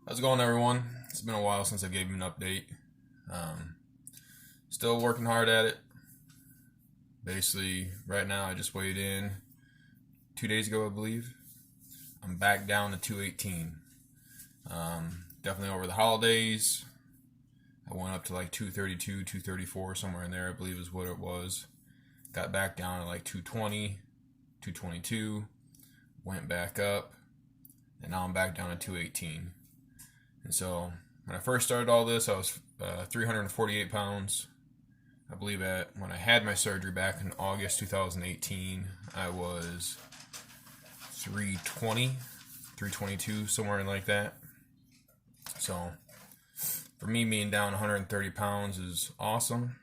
How's it going, everyone? It's been a while since I gave you an update. Um, Still working hard at it. Basically, right now I just weighed in 2 days ago, I believe. I'm back down to 218. Definitely over the holidays, I went up to like 232, 234, somewhere in there, I believe is what it was. Got back down to like 220, 222, went back up, and now I'm back down to 218. And so when I first started all this, I was 348 pounds. I believe when I had my surgery back in August 2018, I was 320, 322, somewhere in like that. So for me, being down 130 pounds is awesome.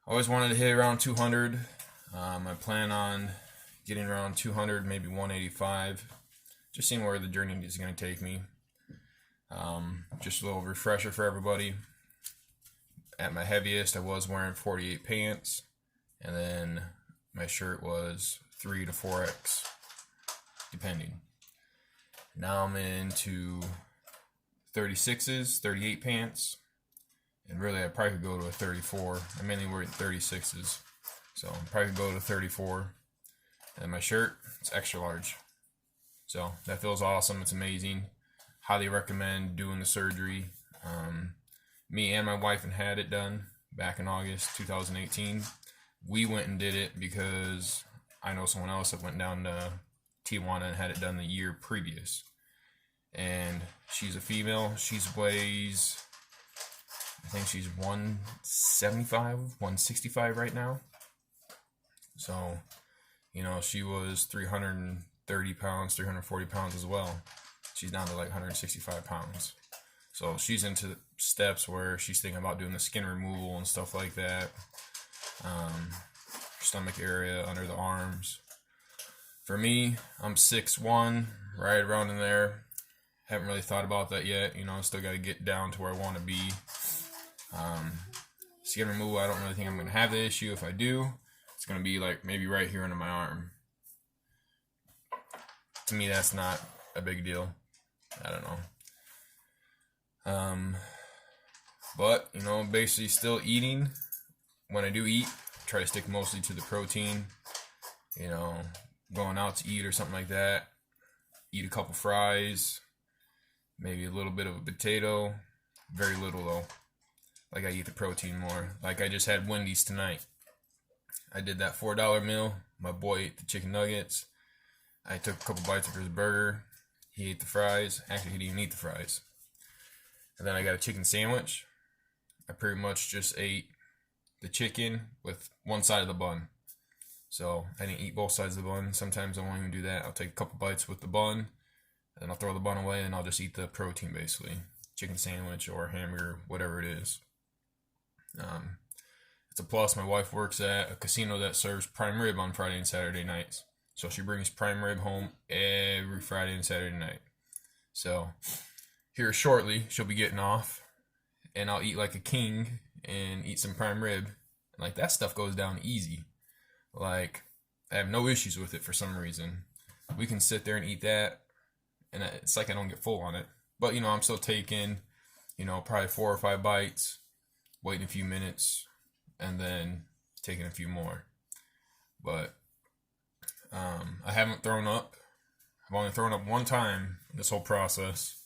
I always wanted to hit around 200. I plan on getting around 200, maybe 185. Just seeing where the journey is going to take me. Just a little refresher for everybody. At my heaviest, I was wearing 48 pants, and then my shirt was 3 to 4X, depending. Now I'm into 36s, 38 pants, and really I probably could go to a 34. I mainly wear 36s, so I probably could go to 34. And my shirt, it's extra large. So that feels awesome. It's amazing. Highly recommend doing the surgery. Me and my wife had it done back in August 2018. We went and did it because I know someone else that went down to Tijuana and had it done the year previous. And she's a female. She weighs, I think she's 175, 165 right now. So, she was 330 pounds, 340 pounds as well. She's down to like 165 pounds. So she's into steps where she's thinking about doing the skin removal and stuff like that. Stomach area, under the arms. For me, I'm 6'1", right around in there. Haven't really thought about that yet. Still got to get down to where I want to be. Skin removal, I don't really think I'm going to have the issue. If I do, it's going to be like maybe right here under my arm. To me, that's not a big deal. I don't know. But, basically still eating. When I do eat, try to stick mostly to the protein. Going out to eat or something like that. Eat a couple fries. Maybe a little bit of a potato. Very little though. Like I eat the protein more. Like I just had Wendy's tonight. I did that $4 meal. My boy ate the chicken nuggets. I took a couple bites of his burger. He ate the fries. Actually, he didn't even eat the fries. And then I got a chicken sandwich. I pretty much just ate the chicken with one side of the bun. So I didn't eat both sides of the bun. Sometimes I won't even do that. I'll take a couple bites with the bun, and I'll throw the bun away, and I'll just eat the protein basically. Chicken sandwich or hamburger, whatever it is. It's a plus. My wife works at a casino that serves prime rib on Friday and Saturday nights. So she brings prime rib home every Friday and Saturday night. So here shortly, she'll be getting off, and I'll eat like a king and eat some prime rib. Like that stuff goes down easy. Like I have no issues with it for some reason. We can sit there and eat that, and it's like I don't get full on it. But I'm still taking, probably 4 or 5 bites, waiting a few minutes, and then taking a few more. But I haven't thrown up. I've only thrown up one time in this whole process.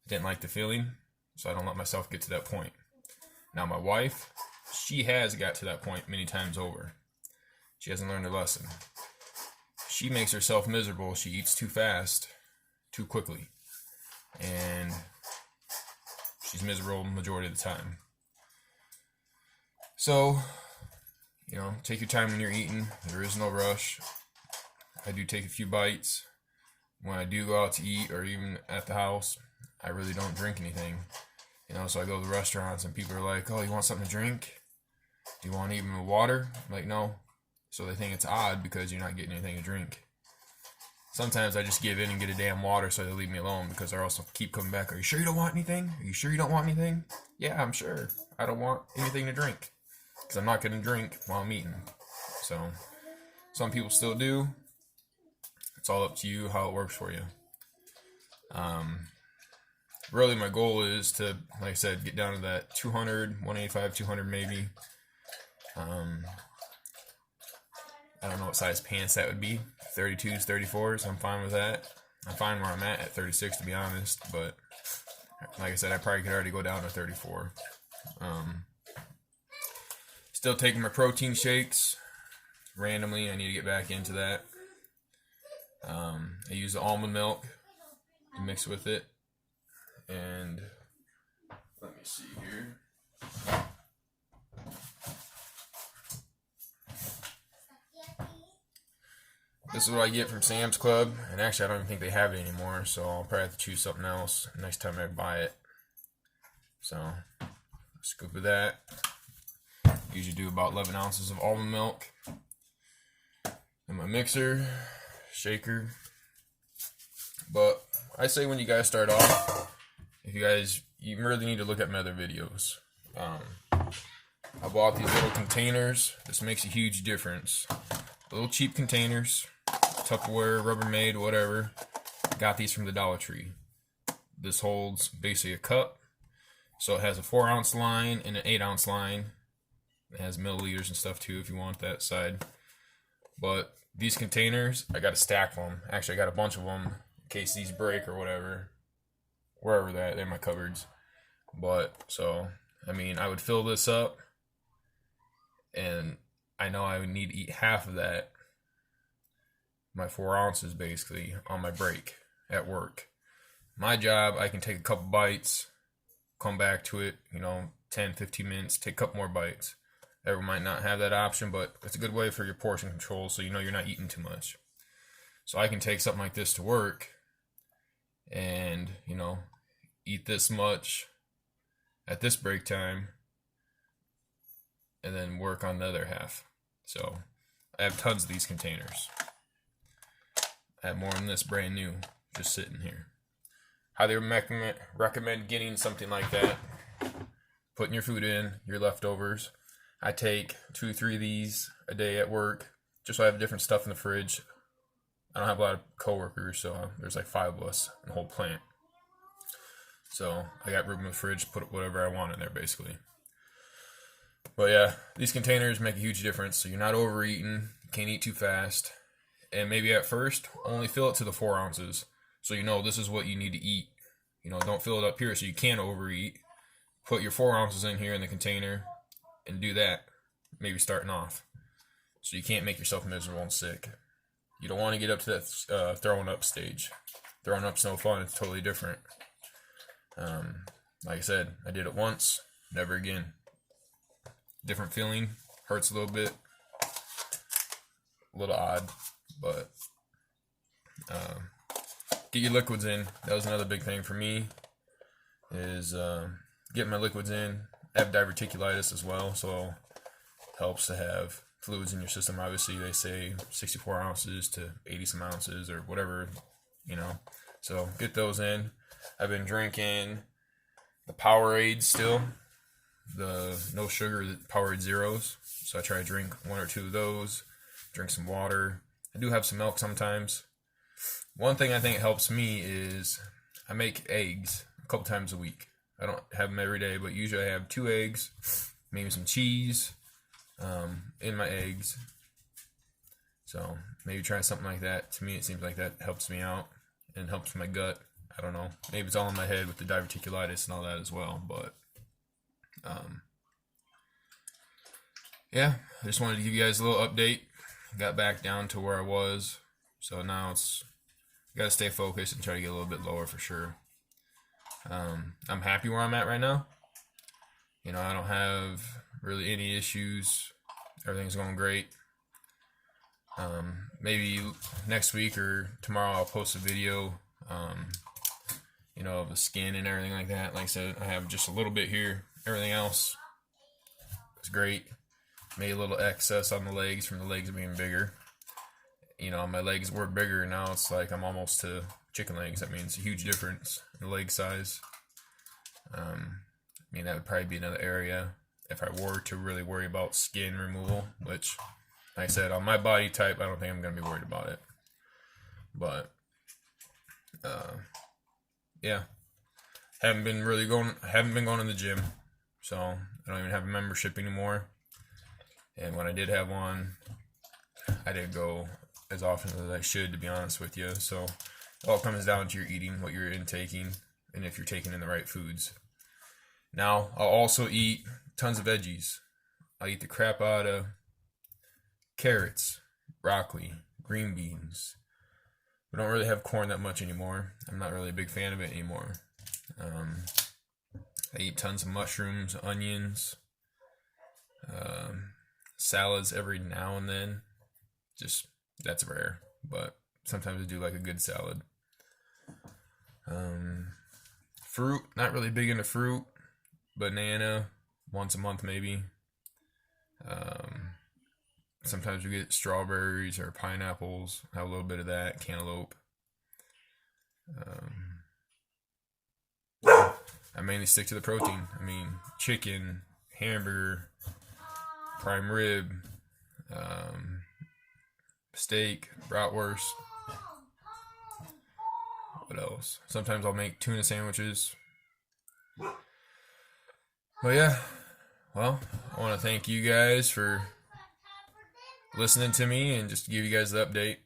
I didn't like the feeling, so I don't let myself get to that point. Now my wife, she has got to that point many times over. She hasn't learned her lesson. She makes herself miserable. She eats too fast, too quickly. And she's miserable the majority of the time. So, take your time when you're eating. There is no rush. I do take a few bites. When I do go out to eat or even at the house, I really don't drink anything. So I go to the restaurants and people are like, oh, you want something to drink? Do you want even water? I'm like, no. So they think it's odd because you're not getting anything to drink. Sometimes I just give in and get a damn water so they leave me alone because I also keep coming back. Are you sure you don't want anything? Are you sure you don't want anything? Yeah, I'm sure. I don't want anything to drink because I'm not going to drink while I'm eating. So some people still do. It's all up to you how it works for you. really my goal is to, like I said, get down to that 200, 185, 200 maybe. I don't know what size pants that would be. 32s, 34s, I'm fine with that. I'm fine where I'm at 36 to be honest, but like I said, I probably could already go down to 34. Still taking my protein shakes randomly. I need to get back into that. I use the almond milk to mix with it. And let me see here. This is what I get from Sam's Club, and actually I don't even think they have it anymore, so I'll probably have to choose something else next time I buy it. So, scoop of that. Usually do about 11 ounces of almond milk. And my mixer, shaker. But I say when you guys start off, you really need to look at my other videos. I bought these little containers. This makes a huge difference. Little cheap containers, Tupperware, Rubbermaid, whatever. Got these from the Dollar Tree. This holds basically a cup. So it has a 4-ounce line and an 8-ounce line. It has milliliters and stuff too if you want that side. But these containers, I got to stack them. Actually, I got a bunch of them in case these break or whatever. Wherever they're in my cupboards. But, so, I mean, I would fill this up. And I know I would need to eat half of that, my 4 ounces basically, on my break at work. My job, I can take a couple bites, come back to it, 10, 15 minutes, take a couple more bites. Everyone might not have that option, but it's a good way for your portion control so you're not eating too much. So I can take something like this to work and, eat this much at this break time and then work on the other half. So I have tons of these containers. I have more than this, brand new, just sitting here. Highly recommend getting something like that. Putting your food in, your leftovers. I take 2 or 3 of these a day at work, just so I have different stuff in the fridge. I don't have a lot of coworkers, so there's like 5 of us in the whole plant. So I got room in the fridge to put whatever I want in there, basically. But yeah, these containers make a huge difference. So you're not overeating, you can't eat too fast. And maybe at first, only fill it to the 4 ounces. So this is what you need to eat. Don't fill it up here so you can't overeat. Put your 4 ounces in here in the container and do that. Maybe starting off. So you can't make yourself miserable and sick. You don't want to get up to that throwing up stage. Throwing up's no fun, it's totally different. Like I said, I did it once, never again. Different feeling, hurts a little bit, a little odd, but get your liquids in. That was another big thing for me, is getting my liquids in. I have diverticulitis as well, so it helps to have fluids in your system. Obviously, they say 64 ounces to 80 some ounces or whatever, so get those in. I've been drinking the Powerade still, the no sugar Powerade Zeros. So I try to drink 1 or 2 of those, drink some water. I do have some milk sometimes. One thing I think helps me is I make eggs a couple times a week. I don't have them every day, but usually I have 2 eggs, maybe some cheese in my eggs. So maybe try something like that. To me, it seems like that helps me out and helps my gut. I don't know. Maybe it's all in my head with the diverticulitis and all that as well. But, yeah, I just wanted to give you guys a little update. Got back down to where I was. So now got to stay focused and try to get a little bit lower for sure. I'm happy where I'm at right now. I don't have really any issues. Everything's going great. Maybe next week or tomorrow I'll post a video, of the skin and everything like that. Like I said, I have just a little bit here. Everything else is great. Made a little excess on the legs from the legs being bigger. My legs were bigger. Now it's like I'm almost to chicken legs. That means a huge difference in the leg size. That would probably be another area if I were to really worry about skin removal, which, like I said, on my body type, I don't think I'm going to be worried about it. But, yeah. haven't been going to the gym, so I don't even have a membership anymore. And when I did have one, I didn't go as often as I should, to be honest with you. So it all comes down to your eating, what you're intaking, and if you're taking in the right foods. Now, I'll also eat tons of veggies. I'll eat the crap out of carrots, broccoli, green beans. We don't really have corn that much anymore. I'm not really a big fan of it anymore. I eat tons of mushrooms, onions, salads every now and then. Just, that's rare, but sometimes I do like a good salad. Fruit, not really big into fruit. Banana, once a month maybe. Sometimes we get strawberries or pineapples. Have a little bit of that. Cantaloupe. I mainly stick to the protein. I mean, chicken, hamburger, prime rib, steak, bratwurst. What else? Sometimes I'll make tuna sandwiches. But yeah, well, I want to thank you guys for listening to me and just to give you guys the update.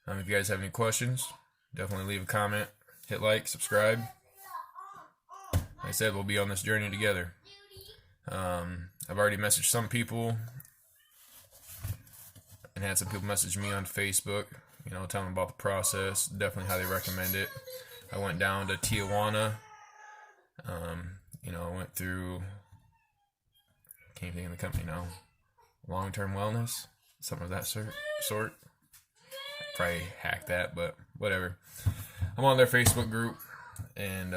If you guys have any questions, definitely leave a comment, hit like, subscribe. Like I said, we'll be on this journey together. I've already messaged some people and had some people message me on Facebook, telling them about the process, definitely how they recommend it. I went down to Tijuana. I went through, can't think of the company now, Long-Term Wellness, something of that sort. Probably hacked that, but whatever. I'm on their Facebook group, and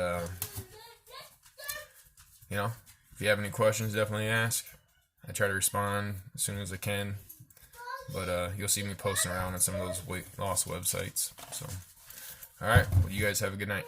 if you have any questions, definitely ask. I try to respond as soon as I can, but you'll see me posting around on some of those weight loss websites. So, all right, well, you guys have a good night.